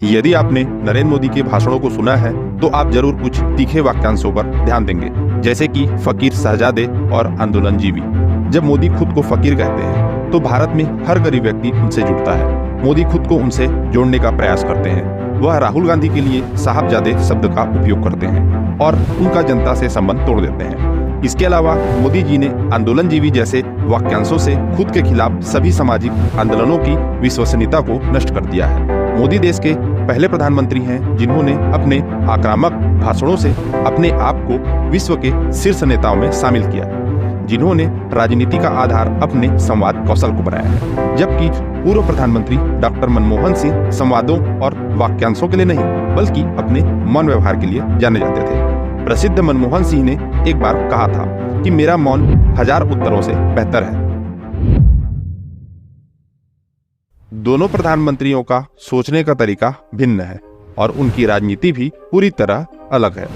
यदि आपने नरेंद्र मोदी के भाषणों को सुना है तो आप जरूर कुछ तीखे वाक्यांशों पर ध्यान देंगे, जैसे कि फकीर शहजादे और आंदोलनजीवी। जब मोदी खुद को फकीर कहते हैं तो भारत में हर गरीब व्यक्ति उनसे जुड़ता है। मोदी खुद को उनसे जोड़ने का प्रयास करते हैं। वह राहुल गांधी के लिए साहबजादे शब्द का उपयोग करते हैं और उनका जनता से संबंध तोड़ देते हैं। इसके अलावा मोदी जी ने आंदोलनजीवी जैसे वाक्यांशों से खुद के खिलाफ सभी सामाजिक आंदोलनों की विश्वसनीयता को नष्ट कर दिया है। मोदी देश के पहले प्रधानमंत्री हैं जिन्होंने अपने आक्रामक भाषणों से अपने आप को विश्व के शीर्ष नेताओं में शामिल किया, जिन्होंने राजनीति का आधार अपने संवाद कौशल को बनाया है। जबकि पूर्व प्रधानमंत्री डॉक्टर मनमोहन सिंह संवादों और वाक्यांशों के लिए नहीं बल्कि अपने मौन व्यवहार के लिए जाने जाते थे। प्रसिद्ध मनमोहन सिंह ने एक बार कहा था कि मेरा मौन 1000 उत्तरों से बेहतर है। दोनों प्रधानमंत्रियों का सोचने का तरीका भिन्न है और उनकी राजनीति भी पूरी तरह अलग है।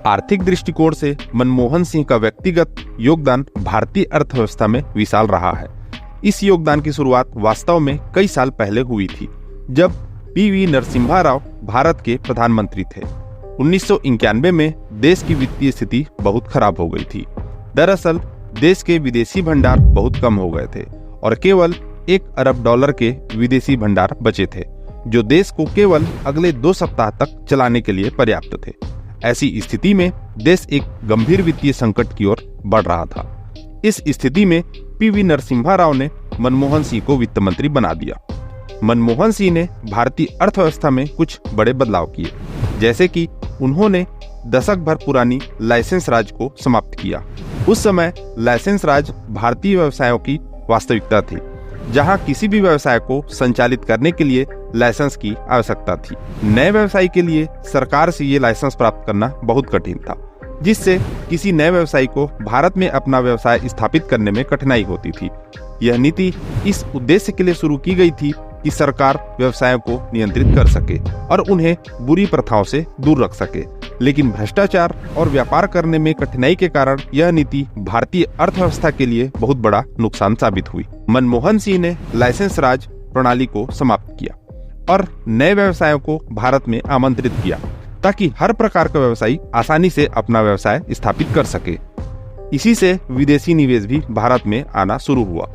आर्थिक दृष्टिकोण से मनमोहन सिंह का व्यक्तिगत योगदान भारतीय अर्थव्यवस्था में विशाल रहा है। इस योगदान की शुरुआत वास्तव में कई साल पहले हुई थी, जब पीवी नरसिम्हा राव भारत के प्रधानमंत्री थे। 1991 में देश की वित्तीय स्थिति बहुत खराब हो गई थी। दरअसल देश के विदेशी भंडार बहुत कम हो गए थे और केवल $1 अरब के विदेशी भंडार बचे थे, जो देश को केवल अगले 2 सप्ताह तक चलाने के लिए पर्याप्त थे। ऐसी स्थिति में देश एक गंभीर वित्तीय संकट की ओर बढ़ रहा था। इस स्थिति में पीवी नरसिम्हा राव ने मनमोहन सिंह को वित्त मंत्री बना दिया। मनमोहन सिंह ने भारतीय अर्थव्यवस्था में कुछ बड़े बदलाव किए, जैसे कि उन्होंने दशक भर पुरानी लाइसेंस राज को समाप्त किया। उस समय लाइसेंस राज भारतीय व्यवसायों की वास्तविकता थी, जहां किसी भी व्यवसाय को संचालित करने के लिए लाइसेंस की आवश्यकता थी। नए व्यवसाय के लिए सरकार से ये लाइसेंस प्राप्त करना बहुत कठिन था, जिससे किसी नए व्यवसायी को भारत में अपना व्यवसाय स्थापित करने में कठिनाई होती थी। यह नीति इस उद्देश्य के लिए शुरू की गई थी कि सरकार व्यवसायों को नियंत्रित कर सके और उन्हें बुरी प्रथाओं से दूर रख सके। लेकिन भ्रष्टाचार और व्यापार करने में कठिनाई के कारण यह नीति भारतीय अर्थव्यवस्था के लिए बहुत बड़ा नुकसान साबित हुई। मनमोहन सिंह ने लाइसेंस राज प्रणाली को समाप्त किया और नए व्यवसायों को भारत में आमंत्रित किया, ताकि हर प्रकार का व्यवसायी आसानी से अपना व्यवसाय स्थापित कर सके। इसी से विदेशी निवेश भी भारत में आना शुरू हुआ।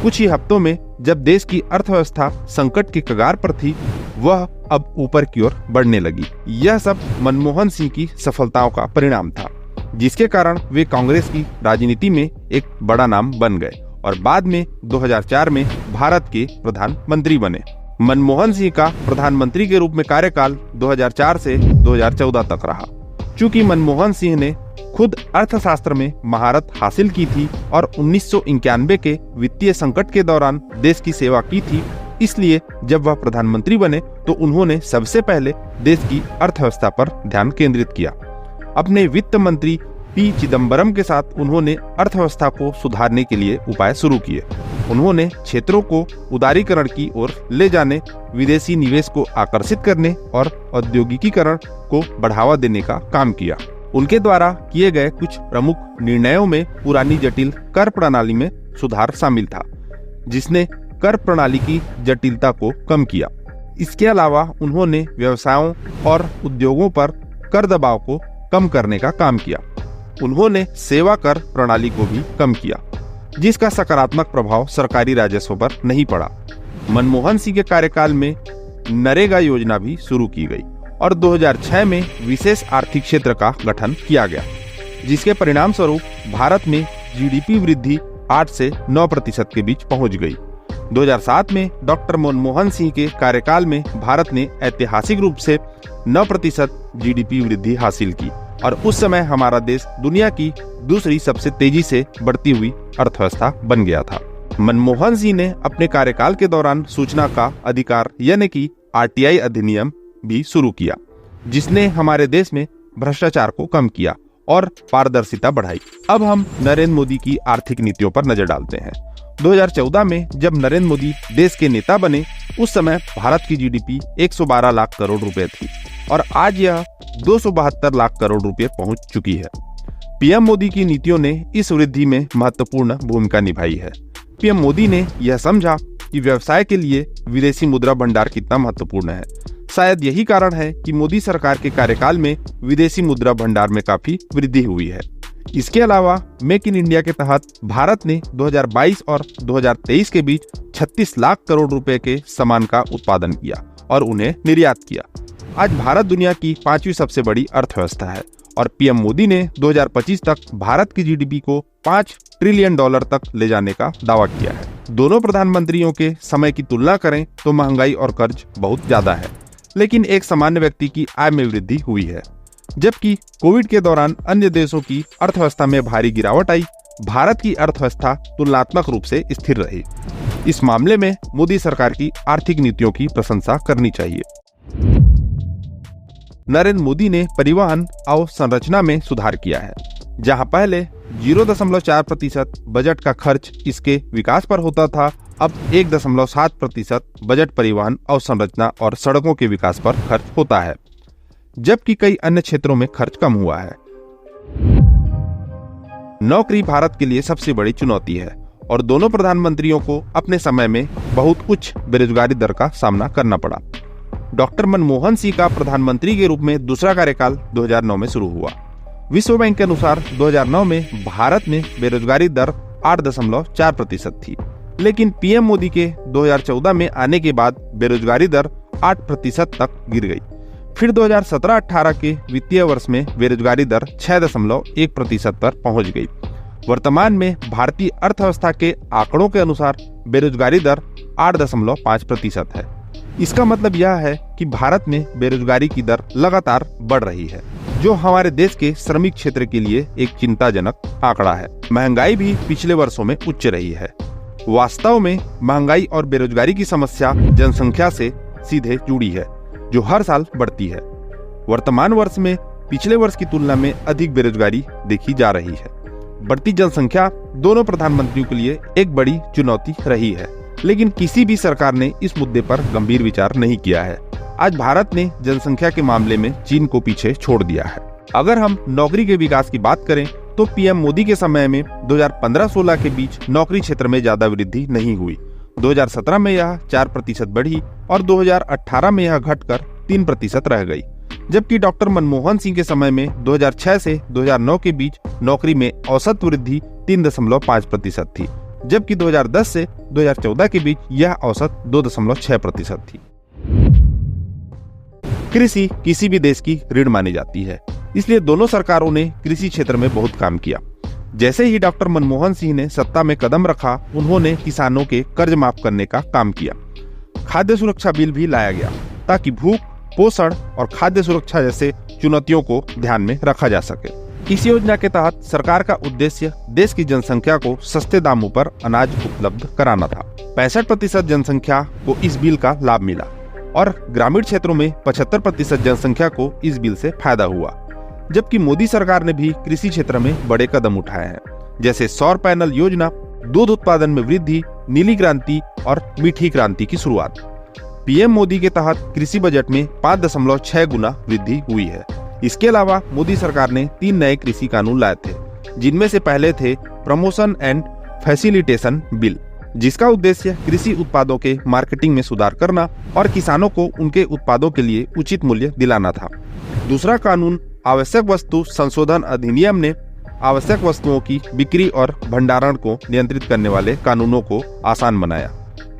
कुछ ही हफ्तों में जब देश की अर्थव्यवस्था संकट की कगार पर थी, वह अब ऊपर की ओर बढ़ने लगी। यह सब मनमोहन सिंह की सफलताओं का परिणाम था, जिसके कारण वे कांग्रेस की राजनीति में एक बड़ा नाम बन गए और बाद में 2004 में भारत के प्रधानमंत्री बने। मनमोहन सिंह का प्रधानमंत्री के रूप में कार्यकाल 2004 से 2014 तक रहा। चूंकि मनमोहन सिंह ने खुद अर्थशास्त्र में महारत हासिल की थी और 1991 के वित्तीय संकट के दौरान देश की सेवा की थी, इसलिए जब वह प्रधानमंत्री बने तो उन्होंने सबसे पहले देश की अर्थव्यवस्था पर ध्यान केंद्रित किया। अपने वित्त मंत्री पी चिदम्बरम के साथ उन्होंने अर्थव्यवस्था को सुधारने के लिए उपाय शुरू किए। उन्होंने क्षेत्रों को उदारीकरण की ओर ले जाने, विदेशी निवेश को आकर्षित करने और औद्योगिकीकरण को बढ़ावा देने का काम किया। उनके द्वारा किए गए कुछ प्रमुख निर्णयों में पुरानी जटिल कर प्रणाली में सुधार शामिल था, जिसने कर प्रणाली की जटिलता को कम किया। इसके अलावा उन्होंने व्यवसायों और उद्योगों पर कर दबाव को कम करने का काम किया। उन्होंने सेवा कर प्रणाली को भी कम किया, जिसका सकारात्मक प्रभाव सरकारी राजस्व पर नहीं पड़ा। मनमोहन सिंह के कार्यकाल में नरेगा योजना भी शुरू की गई और 2006 में विशेष आर्थिक क्षेत्र का गठन किया गया, जिसके परिणाम स्वरूप भारत में जीडीपी वृद्धि 8 से 9% के बीच पहुंच गई। 2007 में डॉक्टर मनमोहन सिंह के कार्यकाल में भारत ने ऐतिहासिक रूप से 9% जीडीपी वृद्धि हासिल की और उस समय हमारा देश दुनिया की दूसरी सबसे तेजी से बढ़ती हुई अर्थव्यवस्था बन गया था। मनमोहन सिंह ने अपने कार्यकाल के दौरान सूचना का अधिकार यानी कि आरटीआई अधिनियम भी शुरू किया, जिसने हमारे देश में भ्रष्टाचार को कम किया और पारदर्शिता बढ़ाई। अब हम नरेंद्र मोदी की आर्थिक नीतियों पर नजर डालते हैं। 2014 में जब नरेंद्र मोदी देश के नेता बने, उस समय भारत की जीडीपी 112 लाख करोड़ रुपए थी और आज यह 272 लाख करोड़ रुपए पहुंच चुकी है। पीएम मोदी की नीतियों ने इस वृद्धि में महत्वपूर्ण भूमिका निभाई है। पीएम मोदी ने यह समझा कि व्यवसाय के लिए विदेशी मुद्रा भंडार कितना महत्वपूर्ण है। शायद यही कारण है कि मोदी सरकार के कार्यकाल में विदेशी मुद्रा भंडार में काफी वृद्धि हुई है। इसके अलावा मेक इन इंडिया के तहत भारत ने 2022 और 2023 के बीच 36 लाख करोड़ रुपए के सामान का उत्पादन किया और उन्हें निर्यात किया। आज भारत दुनिया की 5वीं सबसे बड़ी अर्थव्यवस्था है और पीएम मोदी ने 2025 तक भारत की जीडीपी को $5 ट्रिलियन तक ले जाने का दावा किया है। दोनों प्रधानमंत्रियों के समय की तुलना करें तो महंगाई और कर्ज बहुत ज्यादा है, लेकिन एक सामान्य व्यक्ति की आय में वृद्धि हुई है। जबकि कोविड के दौरान अन्य देशों की अर्थव्यवस्था में भारी गिरावट आई, भारत की अर्थव्यवस्था तुलनात्मक रूप से स्थिर रही। इस मामले में मोदी सरकार की आर्थिक नीतियों की प्रशंसा करनी चाहिए। नरेंद्र मोदी ने परिवहन अवसंरचना में सुधार किया है। जहां पहले 0.4% बजट का खर्च इसके विकास पर होता था, अब 1.7% बजट परिवहन अवसंरचना और सड़कों के विकास पर खर्च होता है, जबकि कई अन्य क्षेत्रों में खर्च कम हुआ है। नौकरी भारत के लिए सबसे बड़ी चुनौती है और दोनों प्रधानमंत्रियों को अपने समय में बहुत उच्च बेरोजगारी दर का सामना करना पड़ा। डॉक्टर मनमोहन सिंह का प्रधानमंत्री के रूप में दूसरा कार्यकाल 2009 में शुरू हुआ। विश्व बैंक के अनुसार 2009 में भारत में बेरोजगारी दर 8.4% थी, लेकिन पीएम मोदी के 2014 में आने के बाद बेरोजगारी दर 8% तक गिर गई। फिर 2017-18 के वित्तीय वर्ष में बेरोजगारी दर 6.1% पर पहुंच गई। वर्तमान में भारतीय अर्थव्यवस्था के आंकड़ों के अनुसार बेरोजगारी दर 8.5% है। इसका मतलब यह है कि भारत में बेरोजगारी की दर लगातार बढ़ रही है, जो हमारे देश के श्रमिक क्षेत्र के लिए एक चिंताजनक आंकड़ा है। महंगाई भी पिछले वर्षों में उच्च रही है। वास्तव में महंगाई और बेरोजगारी की समस्या जनसंख्या से सीधे जुड़ी है, जो हर साल बढ़ती है। वर्तमान वर्ष में पिछले वर्ष की तुलना में अधिक बेरोजगारी देखी जा रही है। बढ़ती जनसंख्या दोनों प्रधानमंत्रियों के लिए एक बड़ी चुनौती रही है, लेकिन किसी भी सरकार ने इस मुद्दे पर गंभीर विचार नहीं किया है। आज भारत ने जनसंख्या के मामले में चीन को पीछे छोड़ दिया है। अगर हम नौकरी के विकास की बात करें तो पीएम मोदी के समय में 2015-16 के बीच नौकरी क्षेत्र में ज्यादा वृद्धि नहीं हुई। 2017 में यह 4% बढ़ी और 2018 में यह घटकर 3% रह गई। जबकि डॉक्टर मनमोहन सिंह के समय में 2006 से 2009 के बीच नौकरी में औसत वृद्धि 3.5% थी, जबकि 2010 से 2014 के बीच यह औसत 2.6% थी। कृषि किसी भी देश की रीढ़ मानी जाती है, इसलिए दोनों सरकारों ने कृषि क्षेत्र में बहुत काम किया। जैसे ही डॉक्टर मनमोहन सिंह ने सत्ता में कदम रखा, उन्होंने किसानों के कर्ज माफ करने का काम किया। खाद्य सुरक्षा बिल भी लाया गया ताकि भूख, पोषण और खाद्य सुरक्षा जैसे चुनौतियों को ध्यान में रखा जा सके। इस योजना के तहत सरकार का उद्देश्य देश की जनसंख्या को सस्ते दामों पर अनाज उपलब्ध कराना था। 65% जनसंख्या को इस बिल का लाभ मिला और ग्रामीण क्षेत्रों में 75% जनसंख्या को इस बिल से फायदा हुआ। जबकि मोदी सरकार ने भी कृषि क्षेत्र में बड़े कदम उठाए हैं, जैसे सौर पैनल योजना, दूध उत्पादन में वृद्धि, नीली क्रांति और मीठी क्रांति की शुरुआत। पीएम मोदी के तहत कृषि बजट में 5.6 गुना वृद्धि हुई है। इसके अलावा मोदी सरकार ने 3 नए कृषि कानून लाए थे, जिनमें से पहले थे प्रमोशन एंड फैसिलिटेशन बिल, जिसका उद्देश्य कृषि उत्पादों के मार्केटिंग में सुधार करना और किसानों को उनके उत्पादों के लिए उचित मूल्य दिलाना था। दूसरा कानून आवश्यक वस्तु संशोधन अधिनियम ने आवश्यक वस्तुओं की बिक्री और भंडारण को नियंत्रित करने वाले कानूनों को आसान बनाया।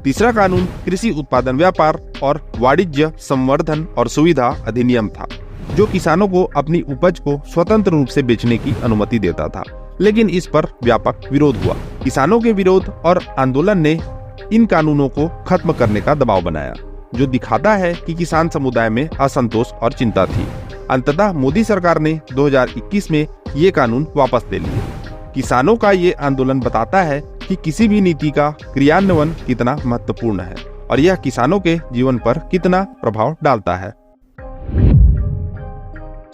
तीसरा कानून कृषि उत्पादन व्यापार और वाणिज्य संवर्धन और सुविधा अधिनियम था, जो किसानों को अपनी उपज को स्वतंत्र रूप से बेचने की अनुमति देता था, लेकिन इस पर व्यापक विरोध हुआ। किसानों के विरोध और आंदोलन ने इन कानूनों को खत्म करने का दबाव बनाया, जो दिखाता है कि किसान समुदाय में असंतोष और चिंता थी। अंततः मोदी सरकार ने 2021 में ये कानून वापस ले लिए। किसानों का ये आंदोलन बताता है कि किसी भी नीति का क्रियान्वयन कितना महत्वपूर्ण है और यह किसानों के जीवन पर कितना प्रभाव डालता है।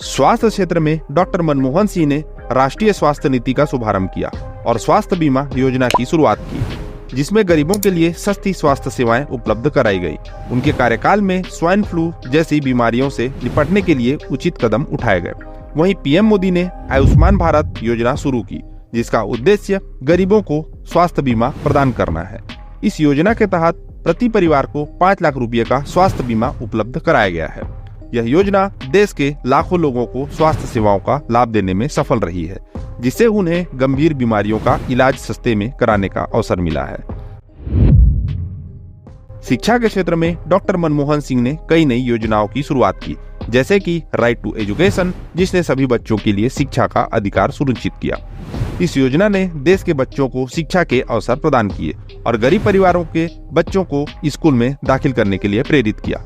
स्वास्थ्य क्षेत्र में डॉक्टर मनमोहन सिंह ने राष्ट्रीय स्वास्थ्य नीति का शुभारंभ किया और स्वास्थ्य बीमा योजना की शुरुआत की, जिसमें गरीबों के लिए सस्ती स्वास्थ्य सेवाएं उपलब्ध कराई गई। उनके कार्यकाल में स्वाइन फ्लू जैसी बीमारियों से निपटने के लिए उचित कदम उठाए गए। वहीं पीएम मोदी ने आयुष्मान भारत योजना शुरू की, जिसका उद्देश्य गरीबों को स्वास्थ्य बीमा प्रदान करना है। इस योजना के तहत प्रति परिवार को 5 लाख रुपए का स्वास्थ्य बीमा उपलब्ध कराया गया है। यह योजना देश के लाखों लोगों को स्वास्थ्य सेवाओं का लाभ देने में सफल रही है, जिससे उन्हें गंभीर बीमारियों का इलाज सस्ते में कराने का अवसर मिला है। शिक्षा के क्षेत्र में डॉक्टर मनमोहन सिंह ने कई नई योजनाओं की शुरुआत की, जैसे कि राइट टू एजुकेशन, जिसने सभी बच्चों के लिए शिक्षा का अधिकार सुनिश्चित किया। इस योजना ने देश के बच्चों को शिक्षा के अवसर प्रदान किए और गरीब परिवारों के बच्चों को स्कूल में दाखिल करने के लिए प्रेरित किया।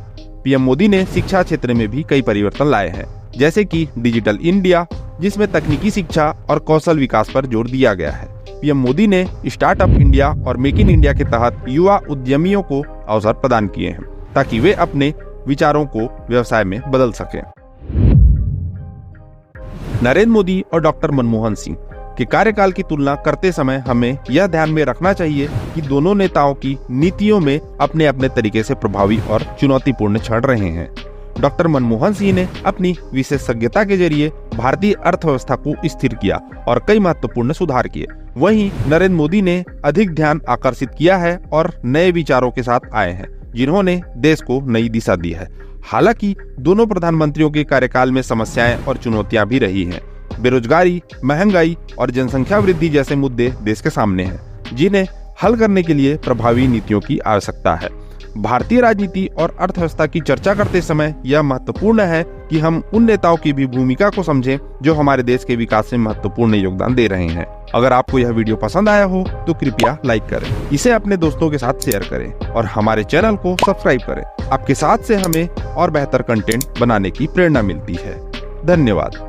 पीएम मोदी ने शिक्षा क्षेत्र में भी कई परिवर्तन लाए हैं, जैसे कि डिजिटल इंडिया, जिसमें तकनीकी शिक्षा और कौशल विकास पर जोर दिया गया है। पीएम मोदी ने स्टार्टअप इंडिया और मेक इन इंडिया के तहत युवा उद्यमियों को अवसर प्रदान किए हैं, ताकि वे अपने विचारों को व्यवसाय में बदल सकें। नरेंद्र मोदी और डॉक्टर मनमोहन सिंह के कार्यकाल की तुलना करते समय हमें यह ध्यान में रखना चाहिए कि दोनों नेताओं की नीतियों में अपने अपने तरीके से प्रभावी और चुनौतीपूर्ण क्षण रहे हैं। डॉक्टर मनमोहन सिंह ने अपनी विशेषज्ञता के जरिए भारतीय अर्थव्यवस्था को स्थिर किया और कई महत्वपूर्ण सुधार किए। वहीं नरेंद्र मोदी ने अधिक ध्यान आकर्षित किया है और नए विचारों के साथ आए हैं, जिन्होंने देश को नई दिशा दी है। हालांकि दोनों प्रधानमंत्रियों के कार्यकाल में समस्याएं और चुनौतियां भी रही हैं। बेरोजगारी, महंगाई और जनसंख्या वृद्धि जैसे मुद्दे देश के सामने हैं, जिन्हें हल करने के लिए प्रभावी नीतियों की आवश्यकता है। भारतीय राजनीति और अर्थव्यवस्था की चर्चा करते समय यह महत्वपूर्ण है कि हम उन नेताओं की भी भूमिका को समझें जो हमारे देश के विकास में महत्वपूर्ण योगदान दे रहे हैं। अगर आपको यह वीडियो पसंद आया हो तो कृपया लाइक करें, इसे अपने दोस्तों के साथ शेयर करें और हमारे चैनल को सब्सक्राइब करें। आपके साथ से हमें और बेहतर कंटेंट बनाने की प्रेरणा मिलती है। धन्यवाद।